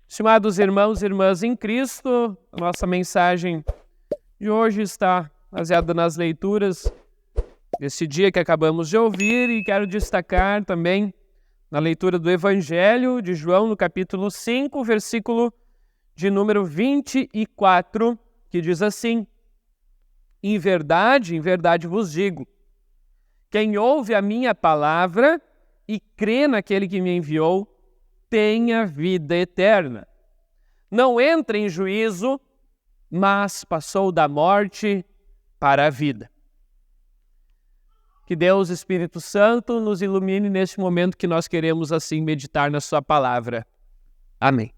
Estimados irmãos e irmãs em Cristo, a nossa mensagem de hoje está baseada nas leituras desse dia que acabamos de ouvir e quero destacar também na leitura do Evangelho de João, no capítulo 5, versículo de número 24, que diz assim: em verdade vos digo, quem ouve a minha palavra e crê naquele que me enviou, tem a vida eterna. Não entra em juízo, mas passou da morte para a vida. Que Deus, Espírito Santo, nos ilumine neste momento que nós queremos assim meditar na sua palavra. Amém.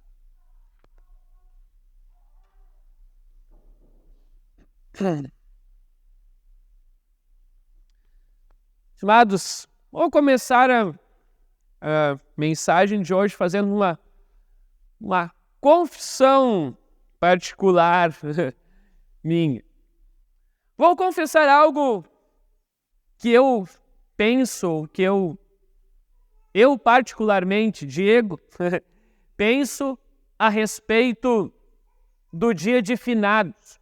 Estimados, vou começar a mensagem de hoje fazendo uma confissão particular minha. Vou confessar algo que eu penso, que eu particularmente, Diego, penso a respeito do dia de finados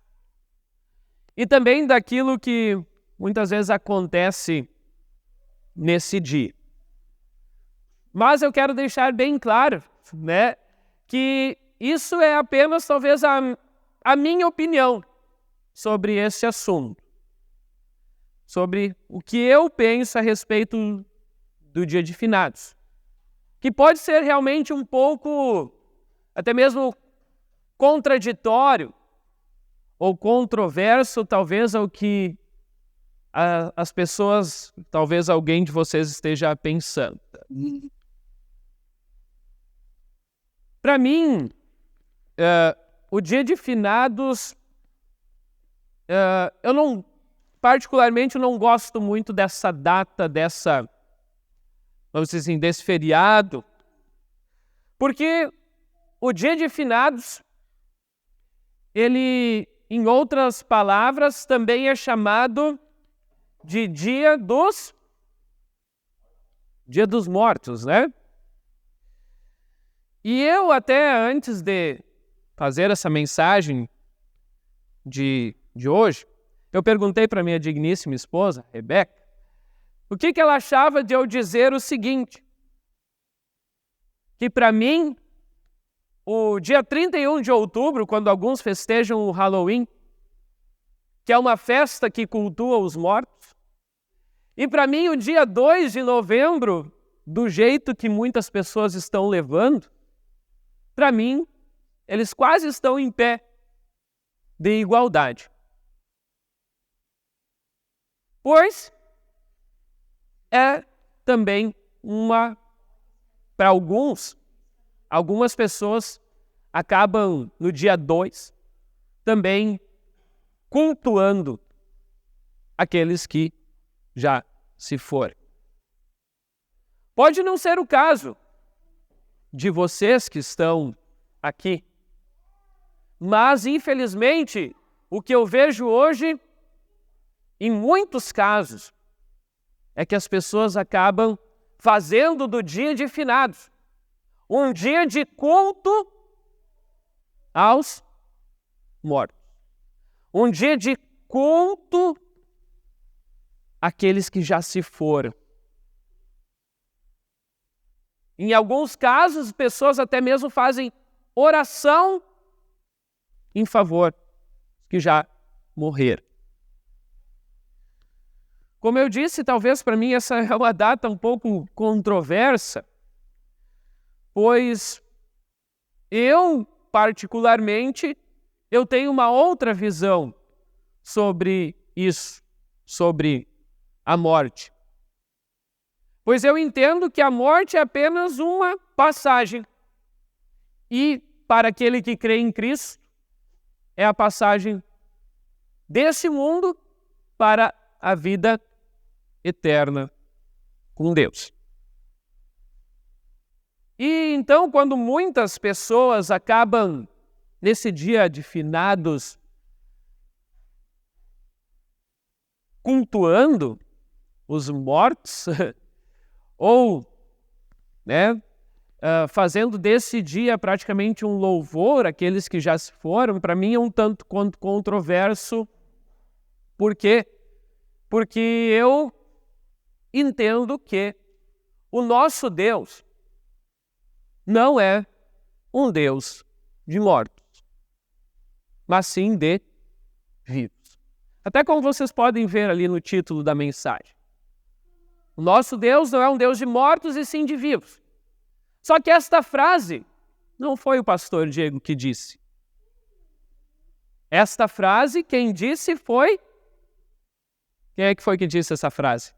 e também daquilo que muitas vezes acontece nesse dia. Mas eu quero deixar bem claro, que isso é apenas talvez a minha opinião sobre esse assunto, sobre o que eu penso a respeito do dia de finados, que pode ser realmente um pouco, até mesmo contraditório ou controverso, talvez ao que as pessoas, talvez alguém de vocês esteja pensando. Para mim, o dia de finados, eu particularmente não gosto muito dessa data, vamos dizer assim, desse feriado, porque o dia de finados, ele, em outras palavras, também é chamado de Dia dos Mortos, né? E eu até antes de fazer essa mensagem de hoje, eu perguntei para minha digníssima esposa, Rebeca, o que ela achava de eu dizer o seguinte, que para mim, o dia 31 de outubro, quando alguns festejam o Halloween, que é uma festa que cultua os mortos, e para mim o dia 2 de novembro, do jeito que muitas pessoas estão levando, para mim, eles quase estão em pé de igualdade. Pois é também para algumas pessoas acabam no dia 2 também cultuando aqueles que já se foram. Pode não ser o caso de vocês que estão aqui, mas infelizmente o que eu vejo hoje, em muitos casos, é que as pessoas acabam fazendo do dia de finados um dia de culto aos mortos. Um dia de culto àqueles que já se foram. Em alguns casos, pessoas até mesmo fazem oração em favor dos que já morreram. Como eu disse, talvez para mim essa é uma data um pouco controversa, pois eu, particularmente, eu tenho uma outra visão sobre isso, sobre a morte. Pois eu entendo que a morte é apenas uma passagem. E para aquele que crê em Cristo, é a passagem desse mundo para a vida eterna com Deus. E então, quando muitas pessoas acabam, nesse dia de finados, cultuando os mortos, ou fazendo desse dia praticamente um louvor àqueles que já se foram, para mim é um tanto quanto controverso. Por quê? Porque eu entendo que o nosso Deus não é um Deus de mortos, mas sim de vivos. Até como vocês podem ver ali no título da mensagem. O nosso Deus não é um Deus de mortos e sim de vivos. Só que esta frase não foi o pastor Diego que disse. Esta frase, quem disse foi... Quem é que foi que disse essa frase?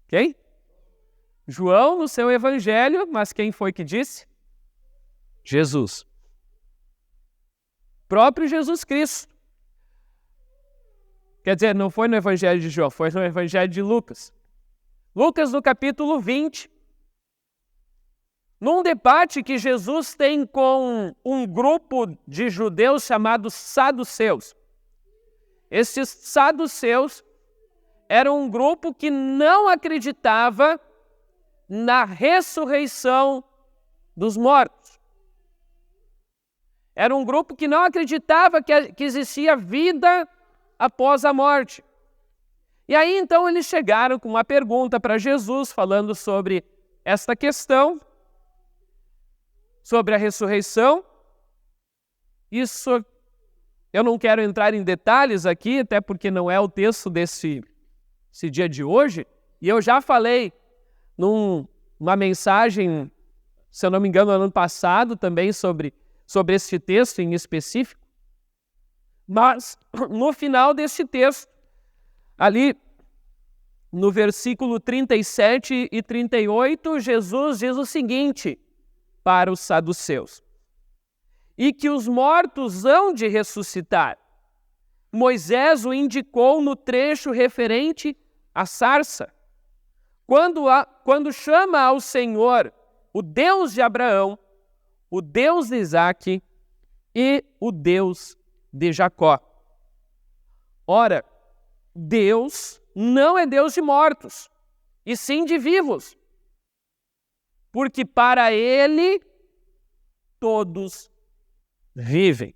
Quem? João no seu evangelho, mas quem foi que disse? Jesus. Próprio Jesus Cristo. Quer dizer, não foi no evangelho de João, foi no evangelho de Lucas. Lucas no capítulo 20. Num debate que Jesus tem com um grupo de judeus chamados saduceus. Esses saduceus eram um grupo que não acreditava na ressurreição dos mortos. Era um grupo que não acreditava que existia vida após a morte. E aí então eles chegaram com uma pergunta para Jesus, falando sobre esta questão, sobre a ressurreição. Isso eu não quero entrar em detalhes aqui, até porque não é o texto desse dia de hoje. E eu já falei numa mensagem, se eu não me engano, no ano passado, também sobre esse texto em específico. Mas, no final desse texto, ali no versículo 37 e 38, Jesus diz o seguinte para os saduceus: e que os mortos hão de ressuscitar. Moisés o indicou no trecho referente à sarça. Quando chama ao Senhor o Deus de Abraão, o Deus de Isaque e o Deus de Jacó. Ora, Deus não é Deus de mortos, e sim de vivos, porque para Ele todos vivem.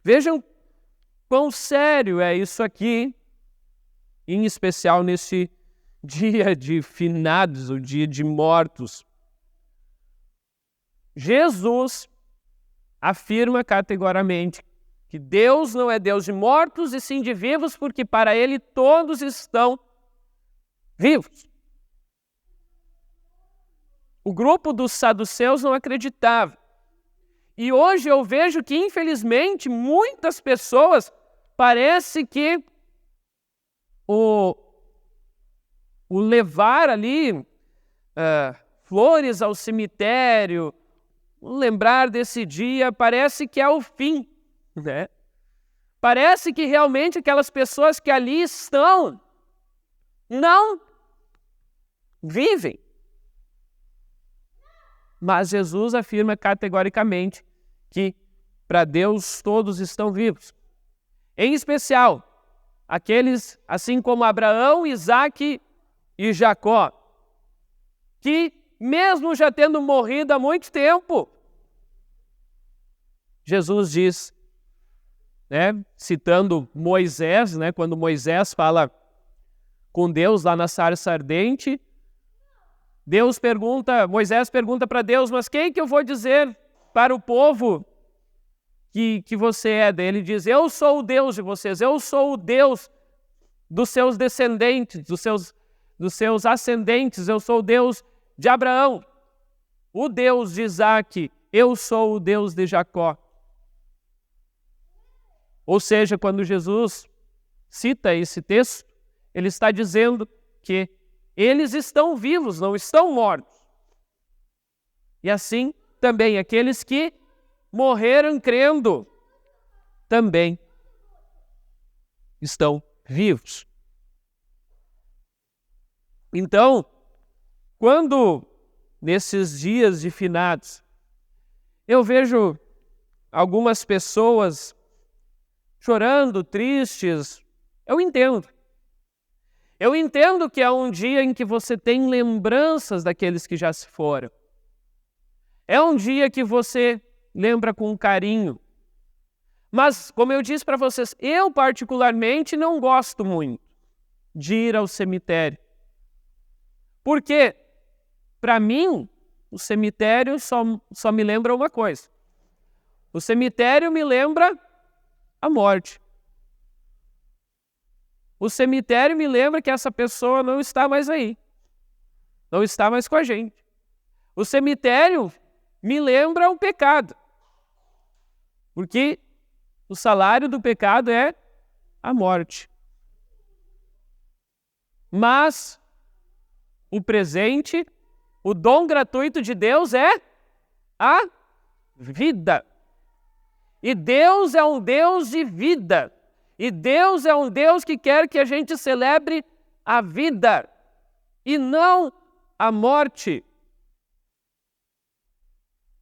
Vejam quão sério é isso aqui, em especial nesse dia de finados, o dia de mortos. Jesus afirma categoricamente que Deus não é Deus de mortos e sim de vivos, porque para Ele todos estão vivos. O grupo dos saduceus não acreditava. E hoje eu vejo que, infelizmente, muitas pessoas parece que o levar ali flores ao cemitério, lembrar desse dia, parece que é o fim, né? Parece que realmente aquelas pessoas que ali estão não vivem. Mas Jesus afirma categoricamente que para Deus todos estão vivos. Em especial, aqueles, assim como Abraão, Isaque e Jacó, que mesmo já tendo morrido há muito tempo, Jesus diz, citando Moisés, quando Moisés fala com Deus lá na sarça ardente, Moisés pergunta para Deus, mas quem que eu vou dizer para o povo que você é? Daí ele diz, eu sou o Deus de vocês, eu sou o Deus dos seus descendentes, dos seus ascendentes, eu sou o Deus de Abraão, o Deus de Isaque, eu sou o Deus de Jacó. Ou seja, quando Jesus cita esse texto, ele está dizendo que eles estão vivos, não estão mortos. E assim, também aqueles que morreram crendo, também estão vivos. Então, quando nesses dias de finados, eu vejo algumas pessoas chorando, tristes, eu entendo. Eu entendo que é um dia em que você tem lembranças daqueles que já se foram. É um dia que você lembra com carinho. Mas, como eu disse para vocês, eu particularmente não gosto muito de ir ao cemitério. Porque, para mim, o cemitério só me lembra uma coisa. O cemitério me lembra a morte. O cemitério me lembra que essa pessoa não está mais aí. Não está mais com a gente. O cemitério me lembra o pecado. Porque o salário do pecado é a morte. Mas o presente, o dom gratuito de Deus é a vida. E Deus é um Deus de vida. E Deus é um Deus que quer que a gente celebre a vida e não a morte.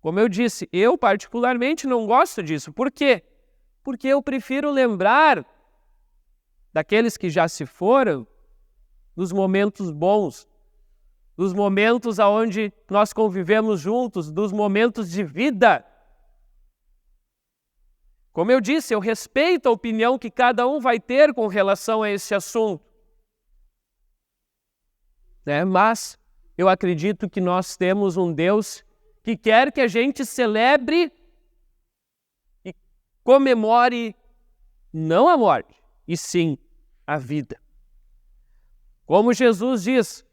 Como eu disse, eu particularmente não gosto disso. Por quê? Porque eu prefiro lembrar daqueles que já se foram, dos momentos bons, dos momentos onde nós convivemos juntos, dos momentos de vida. Como eu disse, eu respeito a opinião que cada um vai ter com relação a esse assunto. Mas eu acredito que nós temos um Deus que quer que a gente celebre e comemore não a morte, e sim a vida. Como Jesus diz,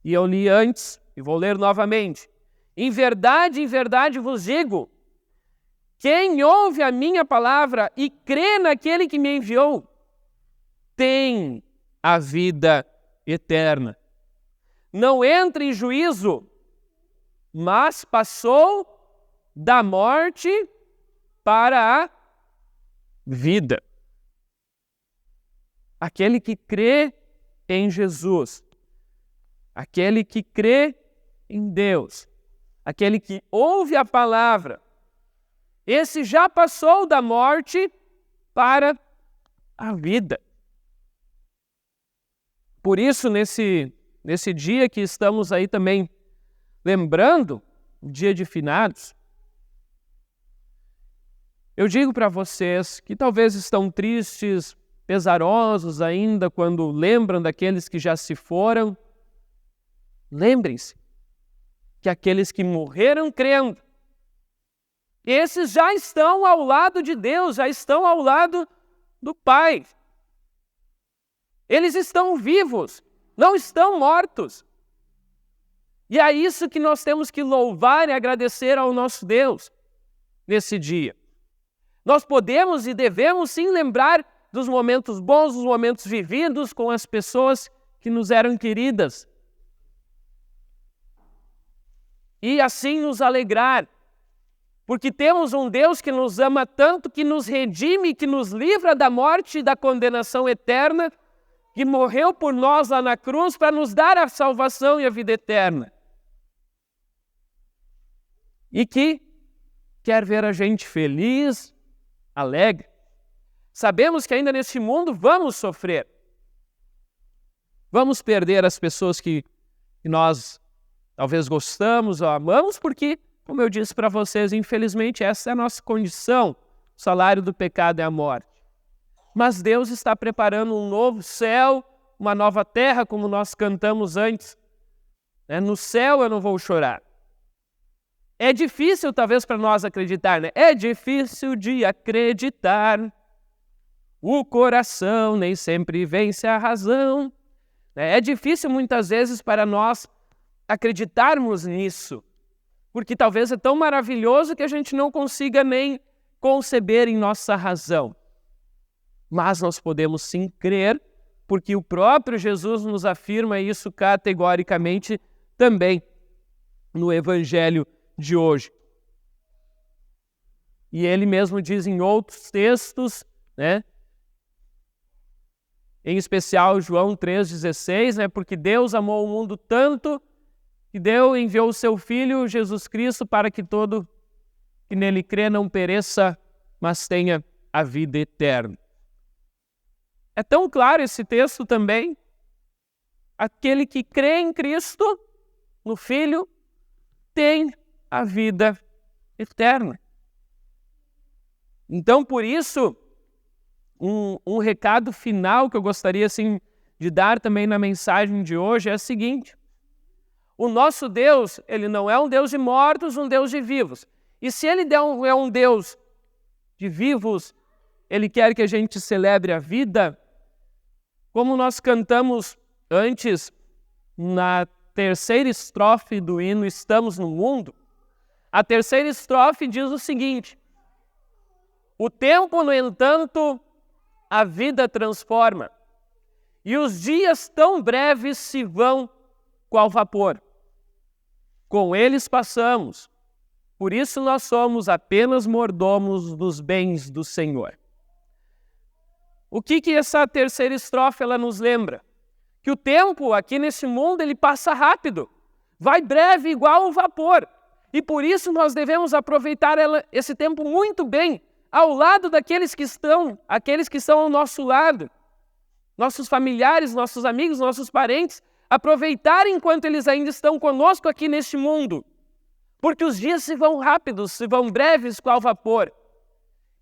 e eu li antes e vou ler novamente: em verdade vos digo, quem ouve a minha palavra e crê naquele que me enviou, tem a vida eterna. Não entra em juízo, mas passou da morte para a vida. Aquele que crê em Jesus, aquele que crê em Deus, aquele que ouve a palavra, esse já passou da morte para a vida. Por isso, nesse dia que estamos aí também lembrando, o dia de finados, eu digo para vocês que talvez estão tristes, pesarosos ainda quando lembram daqueles que já se foram. Lembrem-se que aqueles que morreram crendo, esses já estão ao lado de Deus, já estão ao lado do Pai. Eles estão vivos, não estão mortos. E é isso que nós temos que louvar e agradecer ao nosso Deus nesse dia. Nós podemos e devemos sim lembrar dos momentos bons, dos momentos vividos com as pessoas que nos eram queridas. E assim nos alegrar, porque temos um Deus que nos ama tanto, que nos redime, que nos livra da morte e da condenação eterna, que morreu por nós lá na cruz para nos dar a salvação e a vida eterna. E que quer ver a gente feliz, alegre. Sabemos que ainda neste mundo vamos sofrer. Vamos perder as pessoas que nós talvez gostamos ou amamos, porque, como eu disse para vocês, infelizmente essa é a nossa condição. O salário do pecado é a morte. Mas Deus está preparando um novo céu, uma nova terra, como nós cantamos antes. No céu eu não vou chorar. É difícil talvez para nós acreditar, né? É difícil de acreditar. O coração nem sempre vence a razão. É difícil muitas vezes para nós acreditarmos nisso, porque talvez é tão maravilhoso que a gente não consiga nem conceber em nossa razão. Mas nós podemos sim crer, porque o próprio Jesus nos afirma isso categoricamente também no Evangelho de hoje. E ele mesmo diz em outros textos, em especial João 3,16, porque Deus amou o mundo tanto que enviou o seu Filho, Jesus Cristo, para que todo que nele crê não pereça, mas tenha a vida eterna. É tão claro esse texto também, aquele que crê em Cristo, no Filho, tem a vida eterna. Então, por isso, um recado final que eu gostaria assim, de dar também na mensagem de hoje é o seguinte: o nosso Deus, ele não é um Deus de mortos, um Deus de vivos. E se ele é um Deus de vivos, ele quer que a gente celebre a vida, como nós cantamos antes na terceira estrofe do hino Estamos no Mundo. A terceira estrofe diz o seguinte: o tempo, no entanto, a vida transforma, e os dias tão breves se vão qual vapor. Com eles passamos, por isso nós somos apenas mordomos dos bens do Senhor. O que essa terceira estrofe ela nos lembra? Que o tempo aqui nesse mundo ele passa rápido, vai breve igual o vapor. E por isso nós devemos aproveitar esse tempo muito bem, ao lado daqueles que estão ao nosso lado, nossos familiares, nossos amigos, nossos parentes, aproveitar enquanto eles ainda estão conosco aqui neste mundo. Porque os dias se vão rápidos, se vão breves qual vapor.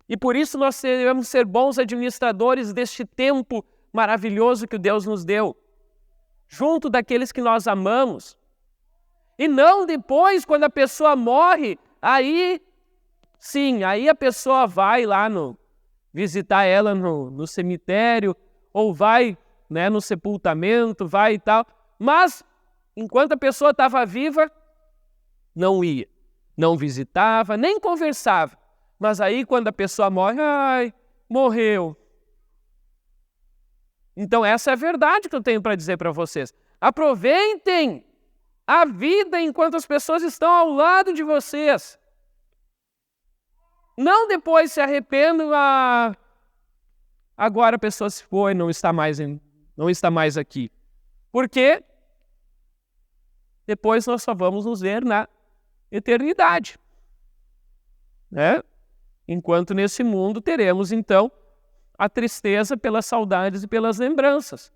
E por isso nós devemos ser bons administradores deste tempo maravilhoso que Deus nos deu, junto daqueles que nós amamos. E não depois, quando a pessoa morre, aí a pessoa vai lá visitar ela no cemitério, ou vai no sepultamento, vai e tal. Mas, enquanto a pessoa estava viva, não ia, não visitava, nem conversava. Mas aí, quando a pessoa morre, morreu. Então, essa é a verdade que eu tenho para dizer para vocês. Aproveitem a vida enquanto as pessoas estão ao lado de vocês. Não depois se arrependam, agora a pessoa se foi, não está mais aqui. Porque depois nós só vamos nos ver na eternidade. Enquanto nesse mundo teremos, então, a tristeza pelas saudades e pelas lembranças.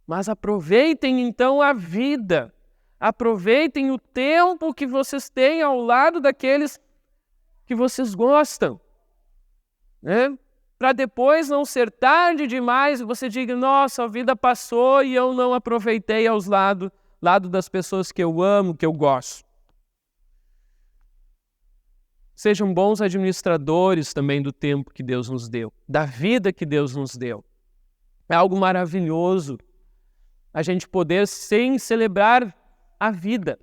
Mas aproveitem, então, a vida. Aproveitem o tempo que vocês têm ao lado daqueles que vocês gostam. Para depois não ser tarde demais e você diga, nossa, a vida passou e eu não aproveitei aos lado das pessoas que eu amo, que eu gosto. Sejam bons administradores também do tempo que Deus nos deu, da vida que Deus nos deu. É algo maravilhoso a gente poder, sim, celebrar a vida.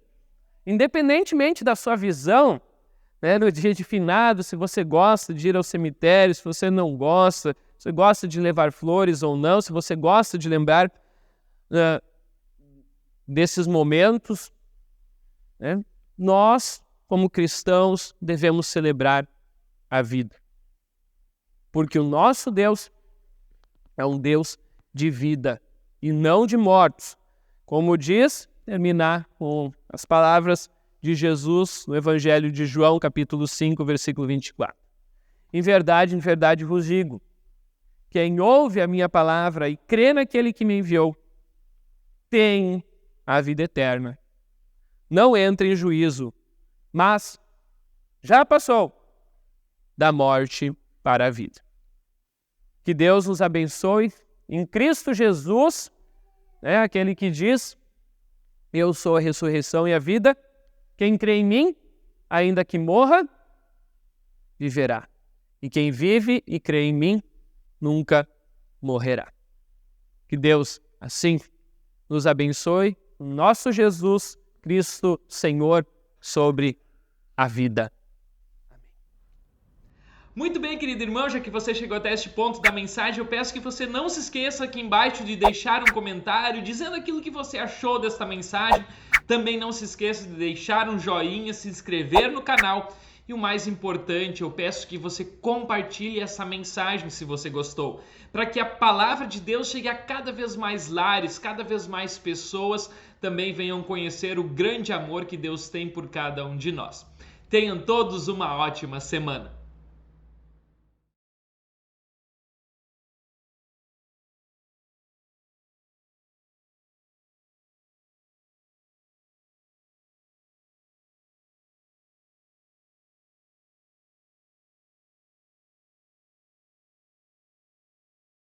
Independentemente da sua visão, no dia de finado, se você gosta de ir ao cemitério, se você não gosta, se você gosta de levar flores ou não, se você gosta de lembrar desses momentos, nós, como cristãos, devemos celebrar a vida. Porque o nosso Deus é um Deus de vida e não de mortos. Como diz, terminar com as palavras de Jesus no Evangelho de João, capítulo 5, versículo 24. Em verdade vos digo, quem ouve a minha palavra e crê naquele que me enviou, tem a vida eterna. Não entra em juízo, mas já passou da morte para a vida. Que Deus nos abençoe em Cristo Jesus, aquele que diz, eu sou a ressurreição e a vida, quem crê em mim, ainda que morra, viverá. E quem vive e crê em mim, nunca morrerá. Que Deus, assim, nos abençoe, nosso Jesus Cristo Senhor, sobre a vida. Muito bem, querido irmão, já que você chegou até este ponto da mensagem, eu peço que você não se esqueça aqui embaixo de deixar um comentário dizendo aquilo que você achou desta mensagem. Também não se esqueça de deixar um joinha, se inscrever no canal e o mais importante, eu peço que você compartilhe essa mensagem se você gostou, para que a palavra de Deus chegue a cada vez mais lares, cada vez mais pessoas também venham conhecer o grande amor que Deus tem por cada um de nós. Tenham todos uma ótima semana.